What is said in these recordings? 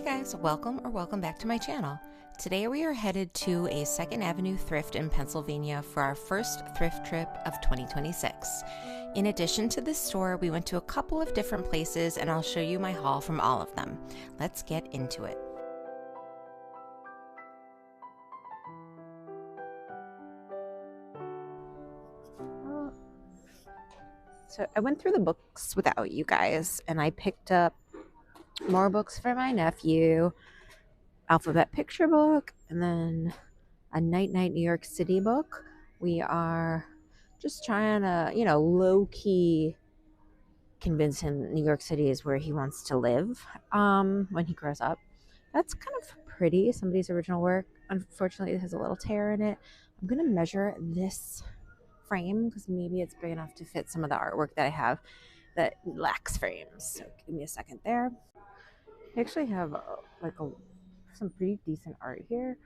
guys, welcome back to my channel. Today we are headed to a 2nd Avenue Thrift in Pennsylvania for our first thrift trip of 2026. In addition to this store, we went to a couple of different places and I'll show you my haul from all of them. Let's get into it. So I went through the books without you guys and I picked up more books for my nephew, alphabet picture book, and then a Night Night New York City book. We are just trying to, low-key convince him New York City is where he wants to live when he grows up. That's kind of pretty, somebody's original work. Unfortunately, it has a little tear in it. I'm going to measure this frame because maybe it's big enough to fit some of the artwork that I have that lacks frames. So give me a second there. I actually have some pretty decent art here.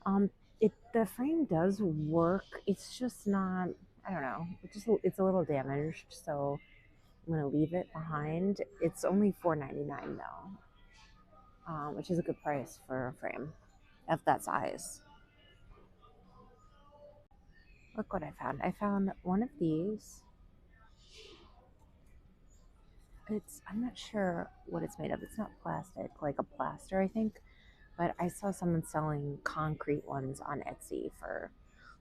The frame does work. It's just not, I don't know, it's a little damaged, so I'm gonna leave it behind. It's only $4.99 though, which is a good price for a frame of that size. Look what I found. I found one of these. I'm not sure what it's made of. It's not plastic, like a plaster, I think. But I saw someone selling concrete ones on Etsy for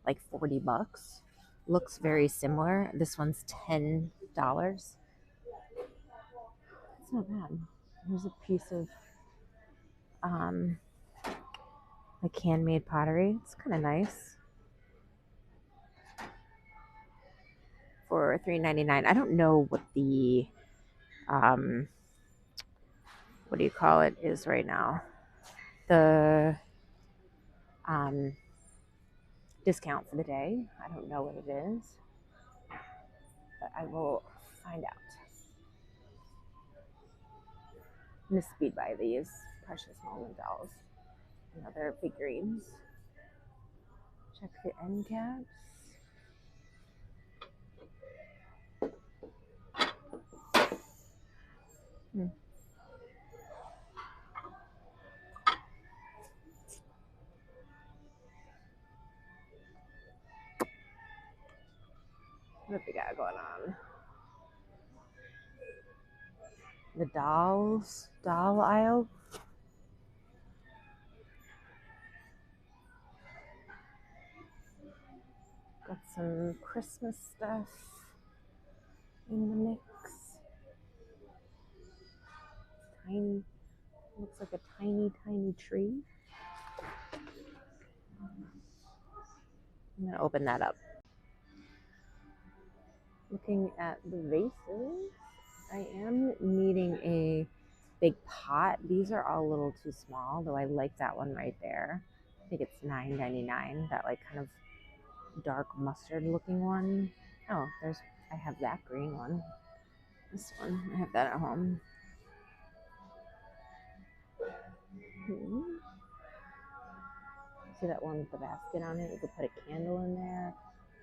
like 40 bucks. Looks very similar. This one's $10. It's not bad. Here's a piece of like handmade pottery. It's kind of nice. For $3.99. I don't know what the what do you call it is right now. The discount for the day. I don't know what it is, but I will find out. I'm gonna speed by these precious moment dolls and other figurines. Check the end caps. What have we got going on? The doll aisle. Got some Christmas stuff in the mix. Tiny, looks like a tiny tree. I'm gonna open that up. Looking at the vases, I am needing a big pot. These are all a little too small, though I like that one right there. I think it's $9.99, that like kind of dark mustard looking one. Oh, I have that green one. This one, I have that at home. See that one with the basket on it? You could put a candle in there,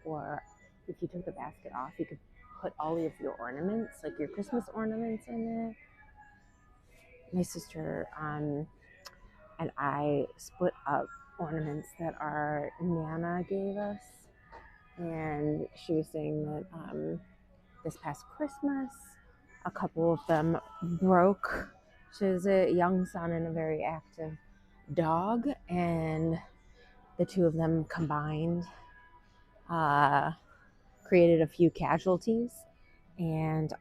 or if you took the basket off, you could put all of your ornaments, like your Christmas ornaments in it. My sister and I split up ornaments that our Nana gave us, and she was saying that this past Christmas, a couple of them broke. She has a young son and a very active dog, and the two of them combined created a few casualties. And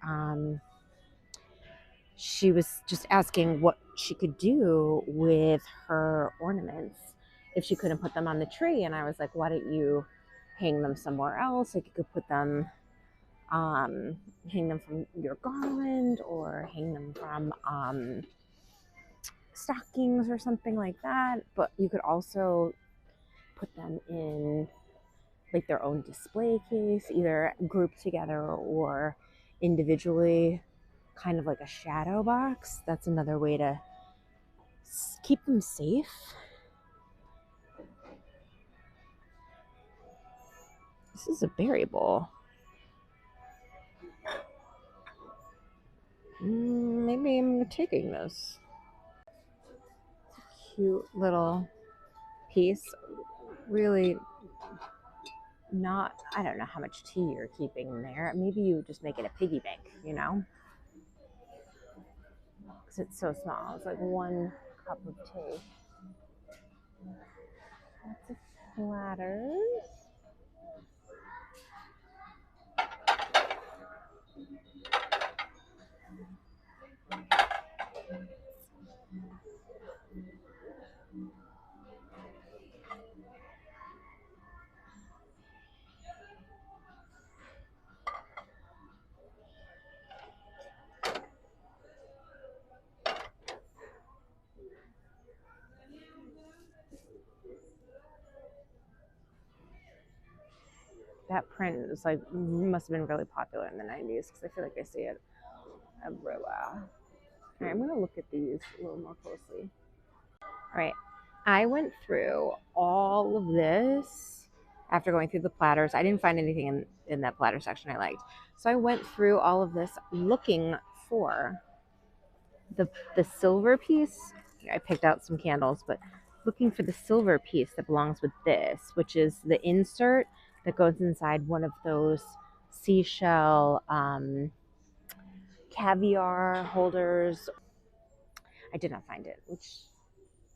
she was just asking what she could do with her ornaments if she couldn't put them on the tree. And I was like, why don't you hang them somewhere else? Like you could put them, hang them from your garland, or hang them from stockings or something like that. But you could also put them in like their own display case, either grouped together or individually, kind of like a shadow box. That's another way to keep them safe. This is a berry bowl. Maybe I'm taking this. cute little piece. Really not, I don't know how much tea you're keeping there. Maybe you just make it a piggy bank, you know? Because it's so small. It's like 1 cup of tea. Lots of platters. That print is like, must have been really popular in the 90s because I feel like I see it everywhere. All right, I'm gonna look at these a little more closely. All right, I went through all of this after going through the platters. I didn't find anything in that platter section I liked. So I went through all of this looking for the silver piece. I picked out some candles, but looking for the silver piece that belongs with this, which is the insert that goes inside one of those seashell caviar holders. I did not find it, which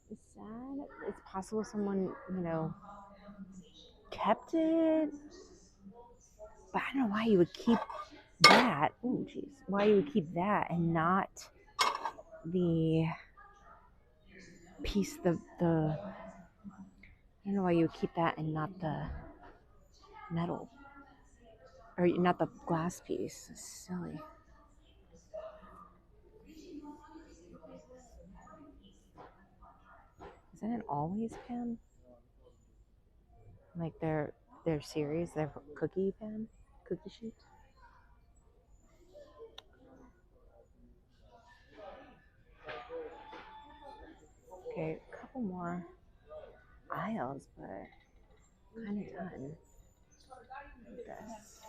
is sad. It's possible someone, kept it, but I don't know why you would keep that. Oh, geez, why you would keep that and not the piece, the I don't know why you would keep that and not the metal, or not the glass piece. It's silly. Is that an always pan? Like their series, their cookie pan, cookie sheet. Okay, a couple more aisles, but kind of done with this.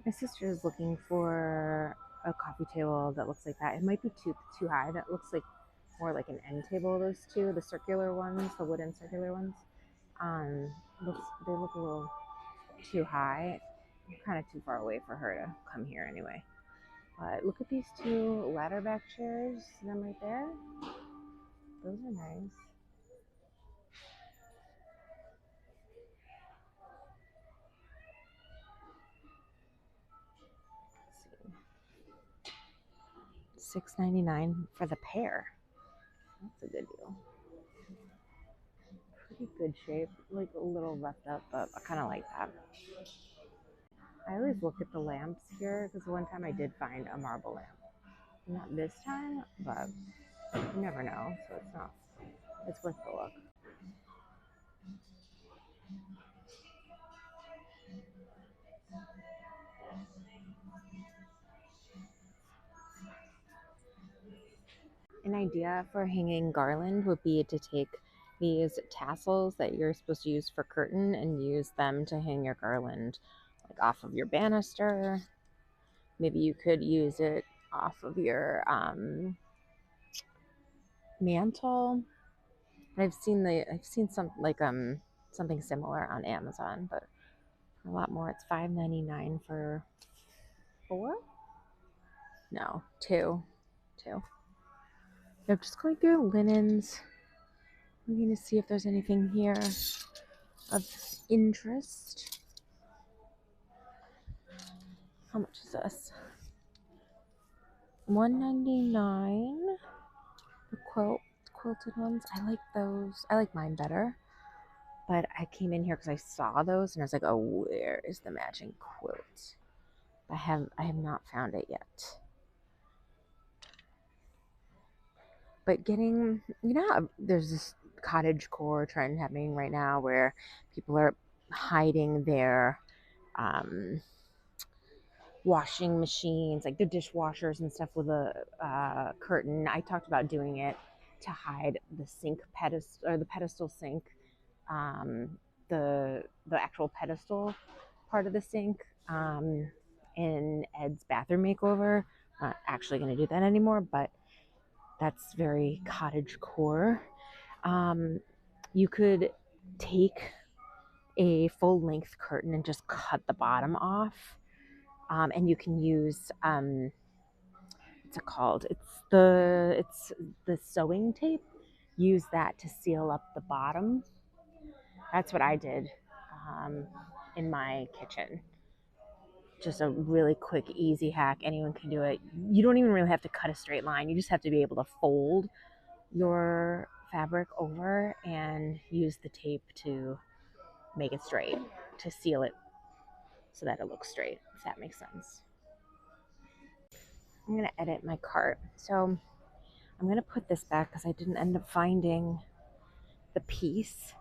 My sister is looking for a coffee table that looks like that. It might be too high. That looks like more like an end table. Those two, the circular ones, the wooden circular ones. They look a little too high. Kind of too far away for her to come here anyway. But look at these 2 ladder back chairs. See them right there? Those are nice. Let's see. $6.99 for the pair. That's a good deal. Pretty good shape. Like a little roughed up, but I kind of like that. I always look at the lamps here because one time I did find a marble lamp. Not this time, but you never know. So it's worth the look. An idea for hanging garland would be to take these tassels that you're supposed to use for curtain and use them to hang your garland like off of your banister. Maybe you could use it off of your mantle. I've seen some like something similar on Amazon, but for a lot more. It's $5.99 for 4? No, 2. I'm just going through linens. I'm going to see if there's anything here of interest. How much is this? $1.99. The quilted ones. I like those. I like mine better. But I came in here because I saw those and I was like, oh, where is the matching quilt? I have not found it yet. But getting, there's this cottage core trend happening right now where people are hiding their washing machines, like the dishwashers and stuff, with a curtain. I talked about doing it to hide the sink pedestal, or the pedestal sink, the actual pedestal part of the sink in Ed's bathroom makeover, Not actually going to do that anymore, but that's very cottage core. You could take a full length curtain and just cut the bottom off. And you can use what's it called? It's the sewing tape. Use that to seal up the bottom. That's what I did in my kitchen. Just a really quick, easy hack. Anyone can do it. You don't even really have to cut a straight line. You just have to be able to fold your fabric over and use the tape to make it straight, to seal it so that it looks straight, if that makes sense. I'm going to edit my cart. So I'm going to put this back because I didn't end up finding the piece.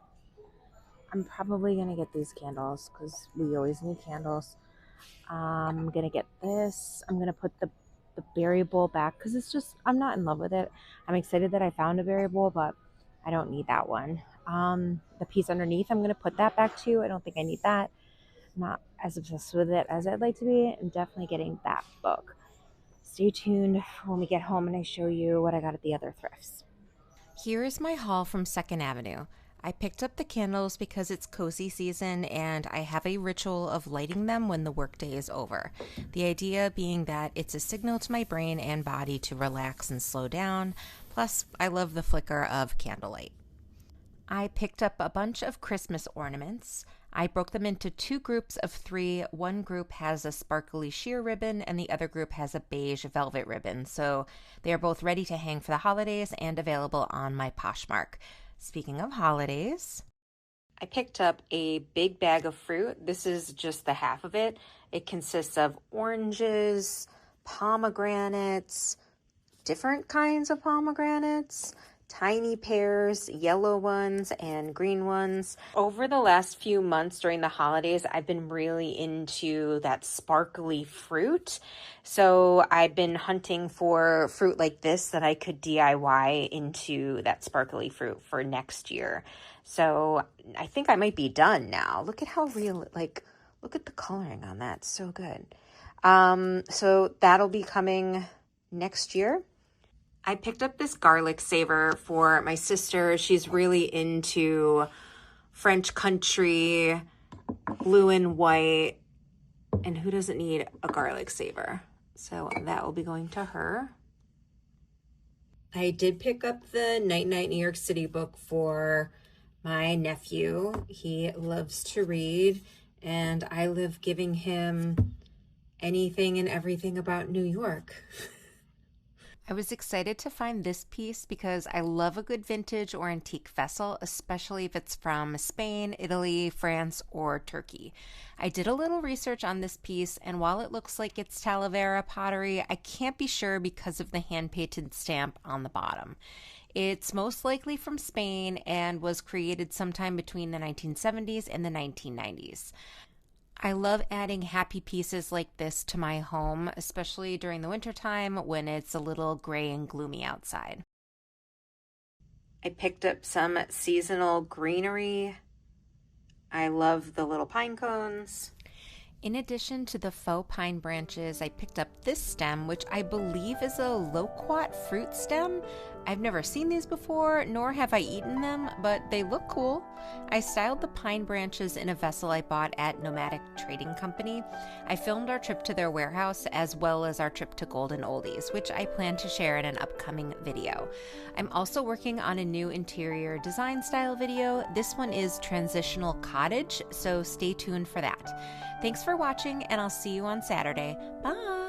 I'm probably going to get these candles because we always need candles. I'm going to get this. I'm going to put the berry bowl back because it's just, I'm not in love with it. I'm excited that I found a berry bowl, but I don't need that one. The piece underneath, I'm going to put that back too. I don't think I need that. I'm not as obsessed with it as I'd like to be. I'm definitely getting that book. Stay tuned when we get home and I show you what I got at the other thrifts. Here is my haul from 2nd Avenue. I picked up the candles because it's cozy season and I have a ritual of lighting them when the workday is over. The idea being that it's a signal to my brain and body to relax and slow down. Plus, I love the flicker of candlelight. I picked up a bunch of Christmas ornaments. I broke them into 2 groups of 3. One group has a sparkly sheer ribbon and the other group has a beige velvet ribbon. So they are both ready to hang for the holidays and available on my Poshmark. Speaking of holidays, I picked up a big bag of fruit. This is just the half of it. It consists of oranges, pomegranates, different kinds of pomegranates, tiny pears, yellow ones, and green ones. Over the last few months during the holidays, I've been really into that sparkly fruit. So I've been hunting for fruit like this that I could DIY into that sparkly fruit for next year. So I think I might be done now. Look at how real, look at the coloring on that. So good. So that'll be coming next year. I picked up this garlic saver for my sister. She's really into French country, blue and white, and who doesn't need a garlic saver? So that will be going to her. I did pick up the Night Night New York City book for my nephew. He loves to read, and I live giving him anything and everything about New York. I was excited to find this piece because I love a good vintage or antique vessel, especially if it's from Spain, Italy, France, or Turkey. I did a little research on this piece, and while it looks like it's Talavera pottery, I can't be sure because of the hand-painted stamp on the bottom. It's most likely from Spain and was created sometime between the 1970s and the 1990s. I love adding happy pieces like this to my home, especially during the wintertime when it's a little gray and gloomy outside. I picked up some seasonal greenery. I love the little pine cones. In addition to the faux pine branches, I picked up this stem, which I believe is a loquat fruit stem. I've never seen these before, nor have I eaten them, but they look cool. I styled the pine branches in a vessel I bought at Nomadic Trading Company. I filmed our trip to their warehouse as well as our trip to Golden Oldies, which I plan to share in an upcoming video. I'm also working on a new interior design style video. This one is transitional cottage, so stay tuned for that. Thanks for watching, and I'll see you on Saturday. Bye!